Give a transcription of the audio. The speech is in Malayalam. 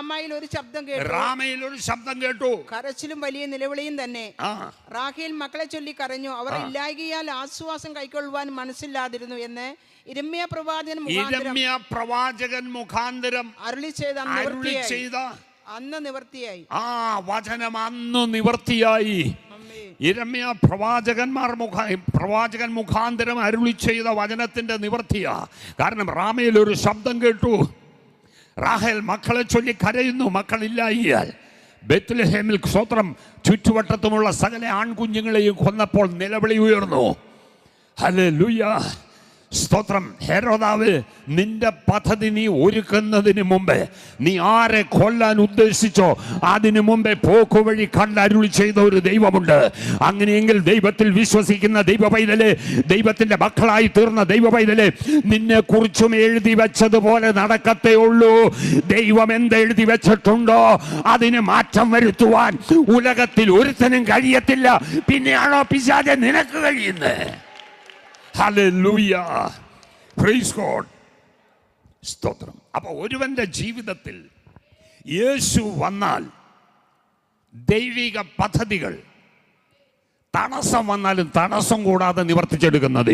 റാമയിൽ ഒരു ശബ്ദം കേട്ടു, കരച്ചിലും വലിയ നിലവിളിയും തന്നെ. റാഹേൽ മക്കളെ ചൊല്ലി കരഞ്ഞു, അവർ ഇല്ലായ്കയാൽ ആശ്വാസം കൈക്കൊള്ളുവാൻ മനസ്സില്ലാതിരുന്നു എന്ന് യിരെമ്യാ പ്രവാചകൻ മുഖാന്തരം അരുളി ചെയ്ത അന്ന് നിവർത്തിയായി. വചനം അന്ന് നിവർത്തിയായി. യിരെമ്യാ പ്രവാചകൻ മുഖാന്തരം അരുളി ചെയ്ത വചനത്തിന്റെ നിവർത്തിയാ. കാരണം റാമയിൽ ഒരു ശബ്ദം കേട്ടു, റാഹേൽ മക്കളെ ചൊല്ലി കരയുന്നു, മക്കളില്ലായിയാൽ. ബെത്ലഹേമിൽ സ്തോത്രം ചുറ്റുവട്ടത്തുമുള്ള സകല ആൺകുഞ്ഞുങ്ങളെയും കൊന്നപ്പോൾ നിലവിളി ഉയർന്നു. ഹല്ലേലൂയ, സ്തോത്രം. ഹെരോദാവ്, നിന്റെ പദ്ധതി നീ ഒരുക്കുന്നതിന് മുമ്പേ, നീ ആരെ കൊല്ലാൻ ഉദ്ദേശിച്ചോ അതിനു മുമ്പേ പോക്കുവഴി കണ്ടരുളി ചെയ്ത ഒരു ദൈവമുണ്ട്. അങ്ങനെയെങ്കിൽ ദൈവത്തിൽ വിശ്വസിക്കുന്ന ദൈവ പൈതലെ, ദൈവത്തിന്റെ മക്കളായി തീർന്ന ദൈവ പൈതലെ, നിന്നെ കുറിച്ചും എഴുതി വെച്ചതുപോലെ നടക്കത്തേ ഉള്ളൂ. ദൈവം എന്തെഴുതി വെച്ചിട്ടുണ്ടോ അതിന് മാറ്റം വരുത്തുവാൻ ഉലകത്തിൽ ഒരുത്തനും കഴിയത്തില്ല. പിന്നെയാണോ പിശാചേ നിനക്ക് കഴിയുന്നത്? ഹല്ലേലൂയ, പ്രൈസ് ഗോഡ്, സ്തോത്രം. അപ്പൊ ഒരുവന്റെ ജീവിതത്തിൽ യേശു വന്നാൽ ദൈവിക പദ്ധതികൾ തടസ്സം വന്നാലും തടസ്സം കൂടാതെ നിവർത്തിച്ചെടുക്കുന്നത്